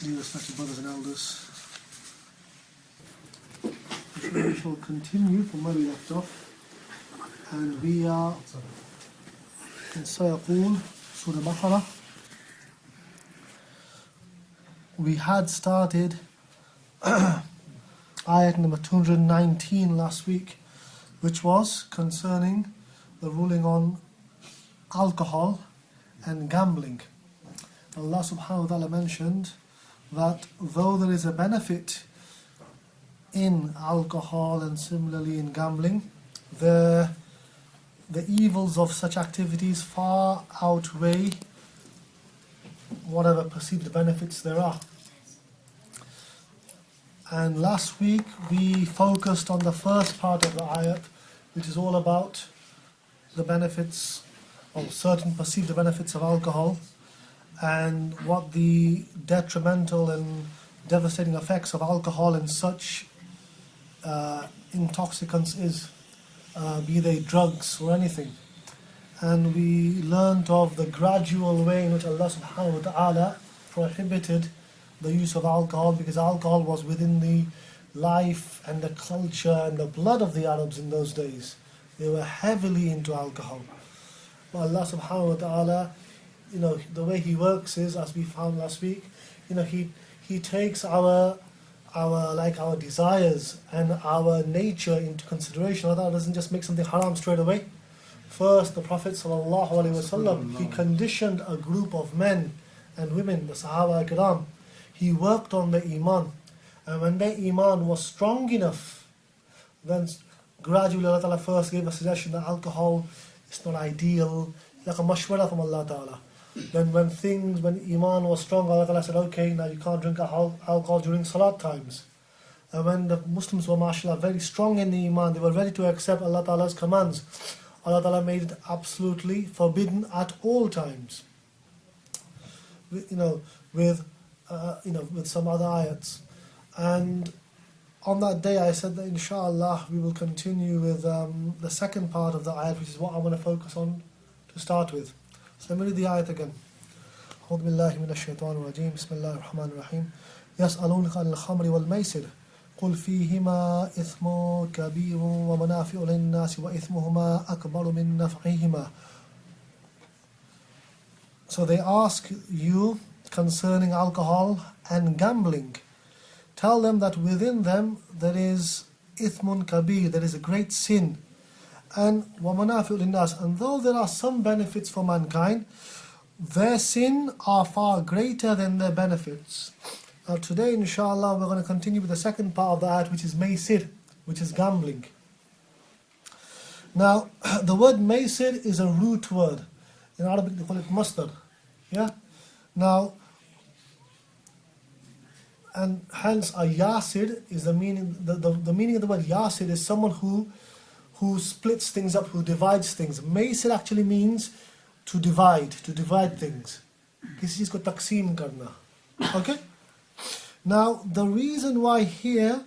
Dear respected brothers and elders, we shall continue from where we left off, and we are in Surah Baqarah. We had started ayat number 219 last week, which was concerning the ruling on alcohol and gambling. Allah subhanahu wa ta'ala mentioned that though there is a benefit in alcohol and similarly in gambling, the evils of such activities far outweigh whatever perceived benefits there are. And last week we focused on the first part of the ayat, which is all about the benefits or certain perceived benefits of alcohol and what the detrimental and devastating effects of alcohol and such intoxicants is, be they drugs or anything. And we learnt of the gradual way in which Allah subhanahu wa ta'ala prohibited the use of alcohol, because alcohol was within the life and the culture and the blood of the Arabs in those days. They were heavily into alcohol. But Allah subhanahu wa ta'ala, the way He works is, as we found last week, He takes our desires and our nature into consideration. Allah doesn't just make something haram straight away. First, the Prophet sallallahu alaihi wasallam, he conditioned a group of men and women, the Sahaba Ikram. He worked on their iman, and when their iman was strong enough, then gradually Allah Ta'ala first gave a suggestion that alcohol is not ideal, like a mashwara from Allah Ta'ala. Then when iman was strong, Allah Ta'ala said, okay, now you can't drink alcohol during salat times. And when the Muslims were, mashallah, very strong in the iman, they were ready to accept Allah Ta'ala's commands, Allah Ta'ala made it absolutely forbidden at all times. With some other ayats. And on that day I said that inshallah we will continue with the second part of the ayat, which is what I want to focus on to start with. So let me read the ayat again. أعوذ بالله من الشيطان الرجيم بسم الله الرحمن الرحيم يسألونك عن الخمر والميسر قل فيهما إثم كبير ومنافع للناس وإثمهما أكبر من نفعهما. So they ask you concerning alcohol and gambling. Tell them that within them there is ithmun kabir, there is a great sin, and وَمَنَافِعُ لِلنَّاسِ, and though there are some benefits for mankind, their sin are far greater than their benefits. Now today inshallah we're going to continue with the second part of the ayat, which is maysir, which is gambling. Now the word maysir is a root word. In Arabic they call it masdar. Yeah? Now, and hence a yasir is the meaning. The meaning of the word yasir is someone who splits things up, who divides things. Maysir actually means to divide things. Kisi ko taqseem karna. Okay. Now the reason why here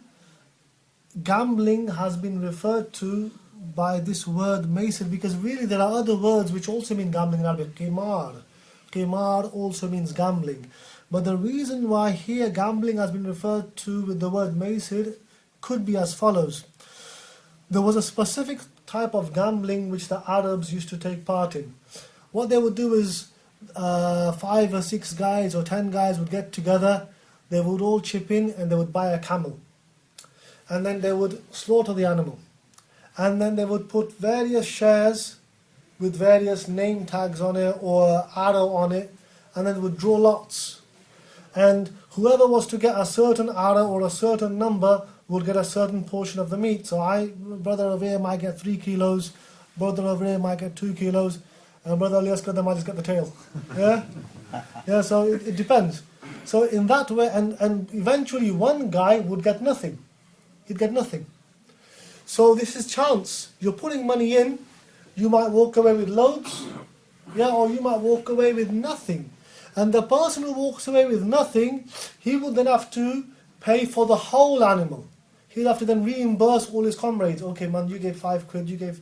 gambling has been referred to by this word maysir, because really there are other words which also mean gambling in Arabic. Qimar also means gambling. But the reason why here gambling has been referred to with the word maysir could be as follows. There was a specific type of gambling which the Arabs used to take part in. What they would do is 5 or 6 guys or 10 guys would get together, they would all chip in and they would buy a camel. And then they would slaughter the animal. And then they would put various shares with various name tags on it or arrow on it, and then they would draw lots. And whoever was to get a certain arrow or a certain number would get a certain portion of the meat. So brother over here might get 3 kilos, brother over here might get 2 kilos, and brother Aliaskar might just get the tail. Yeah? Yeah, so it depends. So in that way, and eventually one guy would get nothing. He'd get nothing. So this is chance. You're putting money in, you might walk away with loads, or you might walk away with nothing. And the person who walks away with nothing, he would then have to pay for the whole animal. He'll have to then reimburse all his comrades. Okay, man, you gave 5 quid, you gave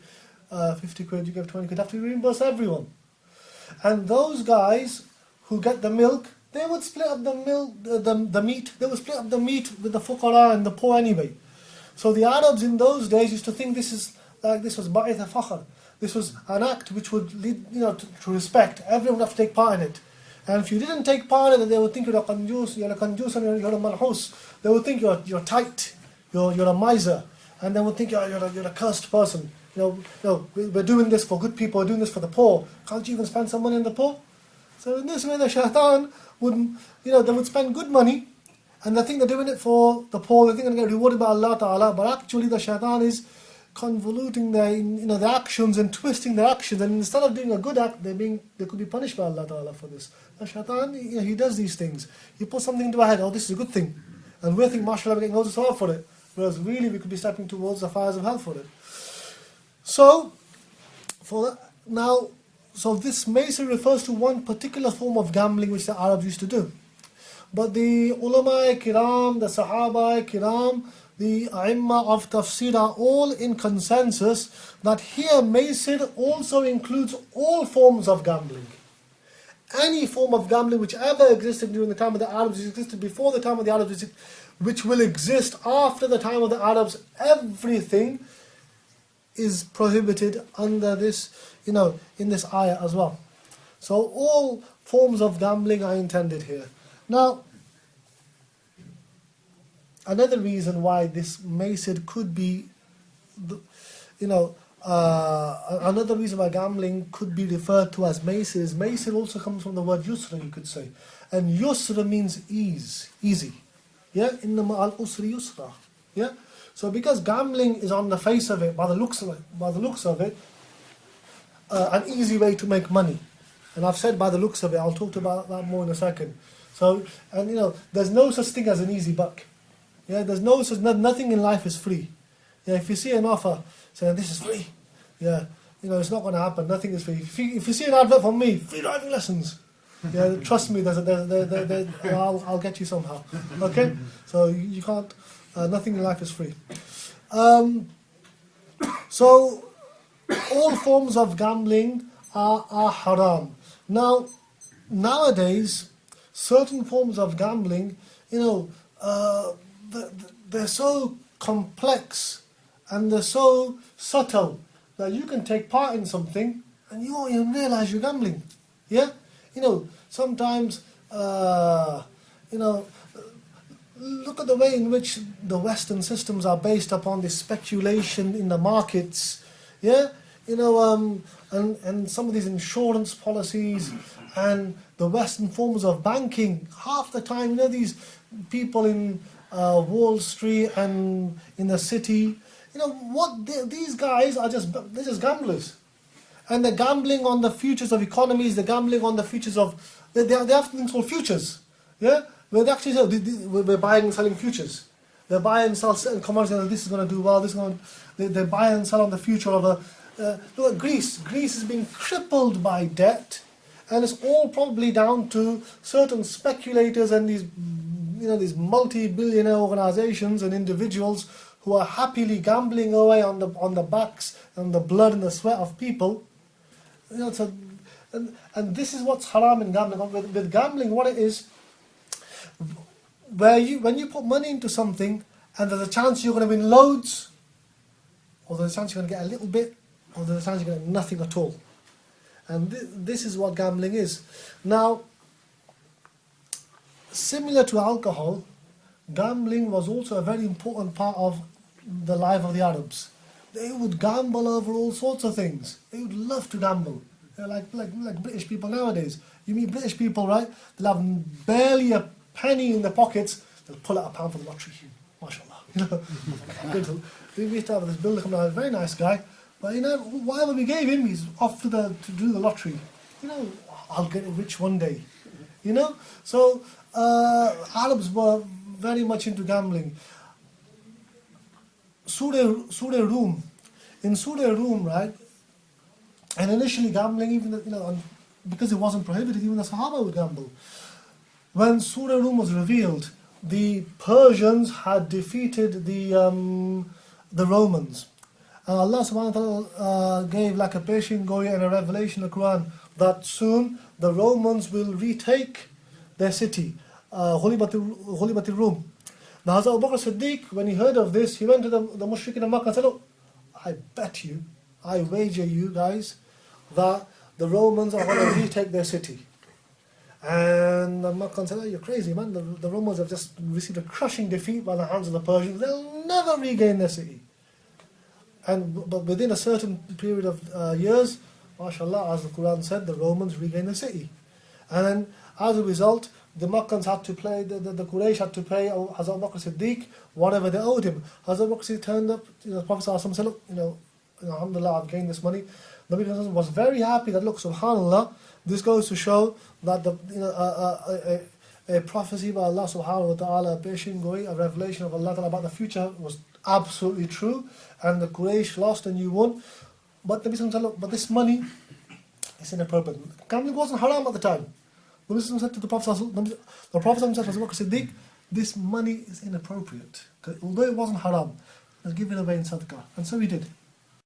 50 quid, you gave 20 quid. Have to reimburse everyone. And those guys who get the milk, they would split up the meat. They would split up the meat with the fuqara and the poor anyway. So the Arabs in those days used to think this was ba'ith fakhr. This was an act which would lead, to respect. Everyone would have to take part in it. And if you didn't take part in it, they would think you're a kanjus, you're a malhus. They would think you're tight, you're a miser, and they would think you're a cursed person. We're doing this for good people, we're doing this for the poor. Can't you even spend some money on the poor? So in this way, the shaitan they would spend good money, and they think they're doing it for the poor. They think they're going to get rewarded by Allah Ta'ala, but actually the shaitan is convoluting their actions and twisting their actions, and instead of doing a good act, they could be punished by Allah Ta'ala for this. The shaitan, he does these things. He puts something into our head, this is a good thing, and we think, mashallah, we're getting loads of sawab for it, whereas really we could be stepping towards the fires of hell for it. So this maisir refers to one particular form of gambling which the Arabs used to do. But the ulama kiram, the sahaba kiram, the a'imma of tafsir are all in consensus that here maisir also includes all forms of gambling. Any form of gambling which ever existed during the time of the Arabs, which existed before the time of the Arabs, which will exist after the time of the Arabs, everything is prohibited under this, in this ayah as well. So all forms of gambling are intended here. Now, another reason why this maisir could be, another reason why gambling could be referred to as maisir is maisir also comes from the word yusra, you could say. And yusra means easy. Yeah? Innama al-usri yusra. Yeah? So because gambling is on the face of it, by the looks of it, an easy way to make money. And I've said by the looks of it, I'll talk about that more in a second. So, and there's no such thing as an easy buck. Yeah, there's nothing in life is free. Yeah, if you see an offer saying this is free, yeah, it's not going to happen. Nothing is free. If you see an advert from me, free driving lessons, yeah, trust me, I'll get you somehow. Okay, so you can't. Nothing in life is free. So all forms of gambling are haram. Now, nowadays, certain forms of gambling, they're so complex and they're so subtle that you can take part in something and you won't even realize you're gambling. Yeah? Sometimes, look at the way in which the Western systems are based upon this speculation in the markets. Yeah? And some of these insurance policies and the Western forms of banking, half the time, these people in Wall Street and in the city, these guys they're just gamblers. And they're gambling on the futures of economies, they're gambling on the futures of, they have things called futures. Yeah? Where they actually we're buying and selling futures. They buy and sell certain commodities, this is going to do well, they buy and sell on the future of look at Greece. Greece is being crippled by debt, and it's all probably down to certain speculators and these multi-billionaire organizations and individuals who are happily gambling away on the backs and the blood and the sweat of people. And this is what's haram in gambling. With gambling, what it is, when you put money into something and there's a chance you're going to win loads, or there's a chance you're going to get a little bit, or there's a chance you're going to get nothing at all. And this is what gambling is. Now, similar to alcohol, gambling was also a very important part of the life of the Arabs. They would gamble over all sorts of things. They would love to gamble. They're like British people nowadays. You meet British people, right? They'll have barely a penny in their pockets. They'll pull out £1 for the lottery. MashaAllah. We used to have this builder come down, a very nice guy. But whatever we gave him, he's off to do the lottery. I'll get rich one day. So Arabs were very much into gambling. Surah Rum. In Surah Rum, right? And initially gambling, even because it wasn't prohibited, even the Sahaba would gamble. When Surah Rum was revealed, the Persians had defeated the Romans. Allah subhanahu wa ta'ala gave like a Persian goy and a revelation in the Quran that soon the Romans will retake their city, Ghulibatil Rum. Now Hazrat Abu Bakr Siddiq, when he heard of this, he went to the Mushrikeen of Makkah and said, look, I bet you, I wager you guys, that the Romans are going to retake their city. And the Makkah said, oh, you're crazy, man. The Romans have just received a crushing defeat by the hands of the Persians. They'll never regain their city. But within a certain period of years, mashallah, as the Quran said, the Romans regained the city. And then, as a result, the Makkans had to pay, the Quraysh had to pay Hazrat Abu Bakr Siddiq whatever they owed him. Hazrat Abu Bakr Siddiq turned up, the Prophet ﷺ said, look, alhamdulillah, I've gained this money. The Nabi ﷺ was very happy that, look, subhanallah, this goes to show that a prophecy by Allah subhanahu wa ta'ala, a revelation of Allah ta'ala about the future was absolutely true, and the Quraysh lost and you won. But the Nabi ﷺ said, look, but this money is inappropriate. Gambling wasn't haram at the time. The Nabi said to the Prophet ﷺ, the Prophet ﷺ said to Abu Bakr Siddiq, this money is inappropriate. Although it wasn't haram, let's give it away in sadaqah. And so he did.